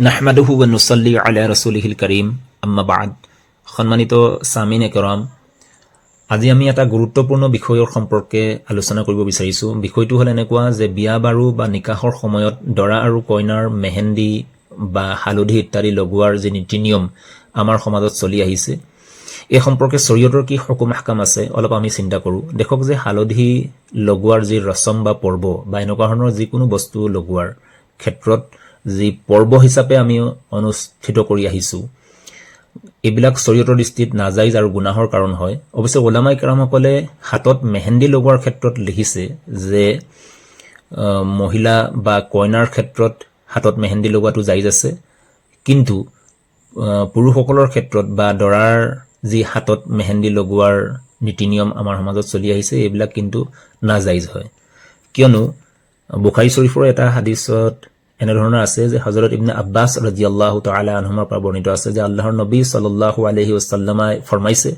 নাহমাদুহু ওয়া নুসাল্লি আলা ৰাসূলিহিল কাৰীম আম্মা বা'দ। সম্মানিত সামিনে কেৰাম, আজি আমি এটা গুৰুত্বপূৰ্ণ বিষয়ৰ সম্পৰ্কে আলোচনা কৰিব বিচাৰিছোঁ। বিষয়টো হ'ল এনেকুৱা যে বিয়া বাৰু বা নিকাহৰ সময়ত দৰা আৰু কইনাৰ মেহেন্দি বা হালধি ইত্যাদি লগোৱাৰ যি নীতি নিয়ম আমাৰ সমাজত চলি আহিছে, এই সম্পৰ্কে শৰীয়তৰ কি হুকুম আহকাম আছে অলপ আমি চিন্তা কৰোঁ। দেখক যে হালধি লগোৱাৰ যি ৰচম বা পৰ্ব বা এনেকুৱা ধৰণৰ যিকোনো বস্তু লগোৱাৰ ক্ষেত্ৰত যি পৰ্ব হিচাপে আমি অনুষ্ঠিত কৰি আহিছোঁ, এইবিলাক শৰীয়তৰ দৃষ্টিত নাজাইজ আৰু গুনাহৰ কাৰণ হয়। অৱশ্যে ওলামাই কেৰামসকলে হাতত মেহেন্দি লগোৱাৰ ক্ষেত্ৰত লিখিছে যে মহিলা বা কইনাৰ ক্ষেত্ৰত হাতত মেহেন্দি লগোৱাটো জাইজ আছে, কিন্তু পুৰুষসকলৰ ক্ষেত্ৰত বা দৰাৰ যি হাতত মেহেন্দি লগোৱাৰ নীতি নিয়ম আমাৰ সমাজত চলি আহিছে, এইবিলাক কিন্তু নাজাইজ হয়। কিয়নো বুখাৰী শৰীফৰ এটা হাদিছত এনেধৰণৰ আছে যে হযৰত ইবনে আব্বাছ ৰাদিয়াল্লাহু তাআলা আনহুমাৰ পৰা বৰ্ণিত আছে যে আল্লাহৰ নবী সাল্লাল্লাহু আলাইহি ওয়াসাল্লামে ফৰমাইছে,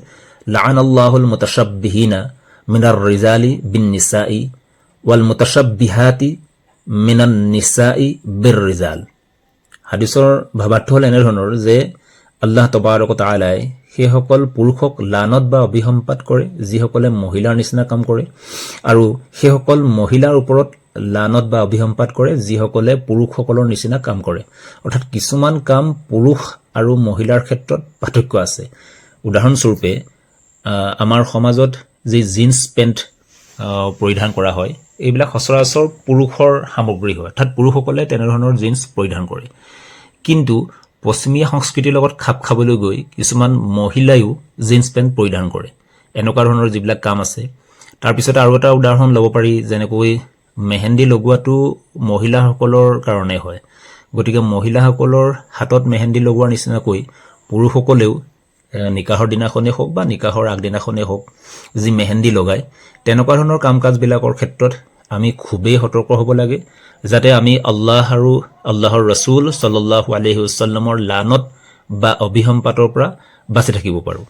লাআনাল্লাহুল মুতাশাব্বিহিনা মিনাৰ ৰিজালি বিন নিসাই ওয়াল মুতাশাব্বিহাতি মিনান নিসাই বিৰ ৰিজাল। হাদিছৰ ভাৱাৰ্থ হ'ল এনেধৰণৰ যে আল্লাহ তবাৰক তাআলাই সেইসকল পুৰুষক লানত বা অভিসম্পাত কৰে যিসকলে মহিলাৰ নিচিনা কাম কৰে, আৰু সেইসকল মহিলাৰ ওপৰত লানত বা অভিসম্পাত কৰে যিসকলে পুৰুষসকলৰ নিচিনা কাম কৰে। অৰ্থাৎ কিছুমান কাম পুৰুষ আৰু মহিলাৰ ক্ষেত্ৰত পাৰ্থক্য আছে। উদাহৰণস্বৰূপে আমাৰ সমাজত যি জিন্স পেণ্ট পৰিধান কৰা হয়, এইবিলাক সচৰাচৰ পুৰুষৰ সামগ্ৰী হয়, অৰ্থাৎ পুৰুষসকলে তেনেধৰণৰ জিন্স পৰিধান কৰে। কিন্তু পশ্চিমীয়া সংস্কৃতিৰ লগত খাপ খাবলৈ গৈ কিছুমান মহিলায়ো জিন্স পেণ্ট পৰিধান কৰে। এনেকুৱা ধৰণৰ যিবিলাক কাম আছে। তাৰপিছতে আৰু এটা উদাহৰণ ল'ব পাৰি, যেনেকৈ মেহেন্দি লগোৱাটো মহিলাসকলৰ কাৰণে হয়, গতিকে মহিলাসকলৰ হাতত মেহেন্দি লগোৱাৰ নিচিনাকৈ পুৰুষসকলেও নিকাহৰ দিনাখনেই হওক বা নিকাহৰ আগদিনাখনেই হওক যি মেহেন্দি লগায়, তেনেকুৱা ধৰণৰ কাম কাজবিলাকৰ ক্ষেত্ৰত আমি খুবেই সতৰ্ক হ'ব লাগে, যাতে আমি আল্লাহ আৰু আল্লাহৰ ৰসুল সাল্লাল্লাহু আলাইহি ওয়াসাল্লামৰ লানত বা অভিসম্পাতৰ পৰা বাচি থাকিব পাৰোঁ।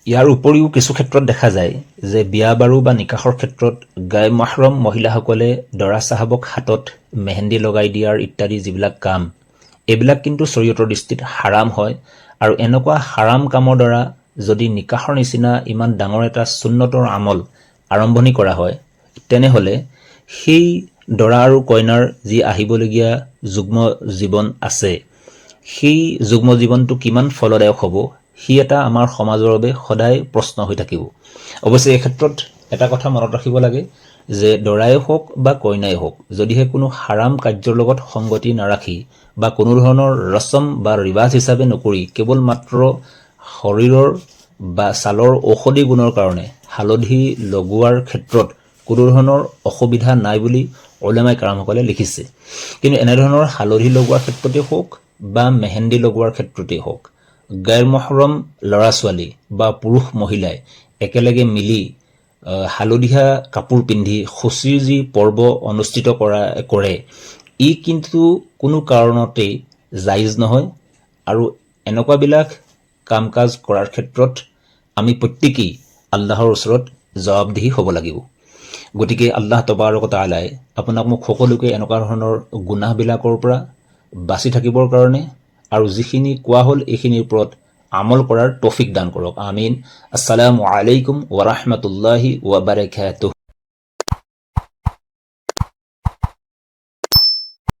ইয়াৰ উপৰিও কিছু ক্ষেত্ৰত দেখা যায় যে বিয়া বাৰু বা নিকাহৰ ক্ষেত্ৰত গায়ে মাহৰম মহিলাসকলে দৰা চাহাবক হাতত মেহেন্দি লগাই দিয়াৰ ইত্যাদি যিবিলাক কাম, এইবিলাক কিন্তু শৰীয়তৰ দৃষ্টিত হাৰাম হয়। আৰু এনেকুৱা হাৰাম কামৰ দ্বাৰা যদি নিকাহৰ নিচিনা ইমান ডাঙৰ এটা সুন্নতৰ আমল আৰম্ভণি কৰা হয়, তেনেহ'লে সেই দৰা আৰু কইনাৰ যি আহিবলগীয়া যুগ্ম জীৱন আছে, সেই যুগ্ম জীৱনটো কিমান ফলদায়ক হ'ব, সি এটা আমাৰ সমাজৰ বাবে সদায় প্ৰশ্ন হৈ থাকিব। অৱশ্যে এই ক্ষেত্ৰত এটা কথা মনত ৰাখিব লাগে যে দৰাই হওক বা কইনাই হওক, যদিহে কোনো হাৰাম কাৰ্যৰ লগত সংগতি নাৰাখি বা কোনো ধৰণৰ ৰচম বা ৰিৱাজ হিচাপে নকৰি কেৱল মাত্ৰ শৰীৰৰ বা ছালৰ ঔষধি গুণৰ কাৰণে হালধি লগোৱাৰ ক্ষেত্ৰত কোনো ধৰণৰ অসুবিধা নাই বুলি উলামায়ে কেৰামসকলে লিখিছে। কিন্তু এনেধৰণৰ হালধি লগোৱাৰ ক্ষেত্ৰতে হওক বা মেহেন্দি লগোৱাৰ ক্ষেত্ৰতে হওক, গাইৰ মহৰম ল'ৰা ছোৱালী বা পুৰুষ মহিলাই একেলগে মিলি হালধীয়া কাপোৰ পিন্ধি খুচিৰ যি পৰ্ব অনুষ্ঠিত কৰে, ই কিন্তু কোনো কাৰণতেই জাইজ নহয়। আৰু এনেকুৱাবিলাক কাম কাজ কৰাৰ ক্ষেত্ৰত আমি প্ৰত্যেকেই আল্লাহৰ ওচৰত জবাবদিহি হ'ব লাগিব। গতিকে আল্লাহ তবাৰক তাআলাই আপোনাক মোক সকলোকে এনেকুৱা ধৰণৰ গুনাহবিলাকৰ পৰা বাচি থাকিবৰ কাৰণে আৰু যিখিনি কোৱা হ'ল এইখিনিৰ ওপৰত আমল কৰাৰ তৌফিক দান কৰক। আমিন। আসসালামু আলাইকুম ওয়া ৰাহমাতুল্লাহি ওয়া বাৰাকাতুহু।